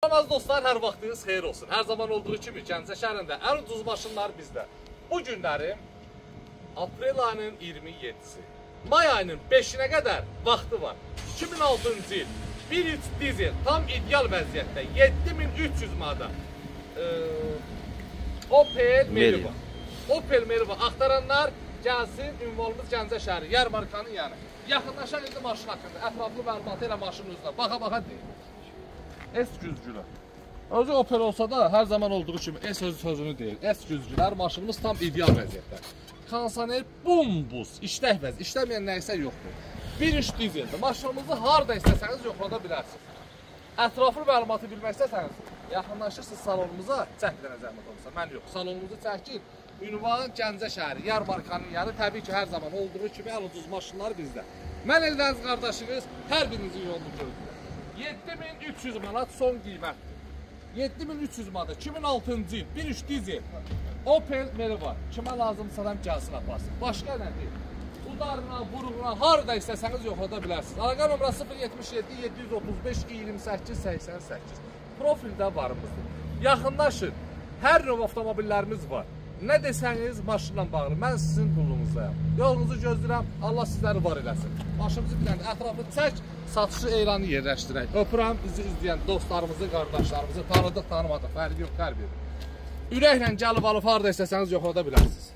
Aziz dostlar, hər vaxtınız xeyir olsun. Hər zaman olduğu kimi Gəncə şəhərində ən ucuz maşınlar bizdə. Bu günləri aprel ayının 27-si, may ayının 5-nə qədər vaxtı var. 2006-cı il 1.3 dizel tam ideal vəziyyətdə 7300 manata Opel Meriva. Opel Meriva axtaranlar gəlsin, ünvanımız Gəncə şəhəri, Yarmarkanın yanı. Yaxınlaşan indi maşın haqqında ətraflı məlumatı ilə maşının üzrə baxa-baxa deyil. S güzgülər. Özü Opel olsa da hər zaman olduğu kimi S özü sözünü deyil. S güzgülər maşınımız tam ideal vəziyyətdə. Kondisioner bombuz, işlək vəziyyət, işləməyən nəysə yoxdur. 1.3 dizeldir. Maşınımızı harada istəsəniz yoxlada bilərsiniz. Ətraflı məlumatı bilmək istəsəniz, yaxınlaşırsınız salonumuza, çək bir dənə zəhmət olursa, mən yox. Salonumuzu çəkir, ünvan Gəncə şəhəri, Yarmarkanın yanı, təbii ki, hər zaman olduğu kimi ən ucuz maşınlar bizdə. Mən Eldəniz qardaşınız, hər birinizin yolunu gözləyir. 7300 manat son qiymətdir. 7300 manat 2006-cı il 1.3 dizel Opel Meriva. Kimə lazımsa da gəlsin aparsın. Başqa nədir? Udarına, buruğuna, harada istəsəniz yoxlada bilərsiniz. Əlaqə nömrəsi 077 735 28 88. Profildə varımızdır. Yaxınlaşın. Hər növ avtomobillərimiz var. Nə desəniz maşınla bağlı. Mən sizin qulluğunuzdayım. Yolunuzu gözləyirəm. Allah sizləri var eləsin. Maşınımızı bilən ətrafı çək, satışı elanı yerləşdirək. Öpürəm bizi izləyən dostlarımızı, qardaşlarımızı tanıdıq, tanımadıq. Fərqi yox, hər biri. Ürəklə gəlib alıb harada istəsəniz yoxlada bilərsiniz.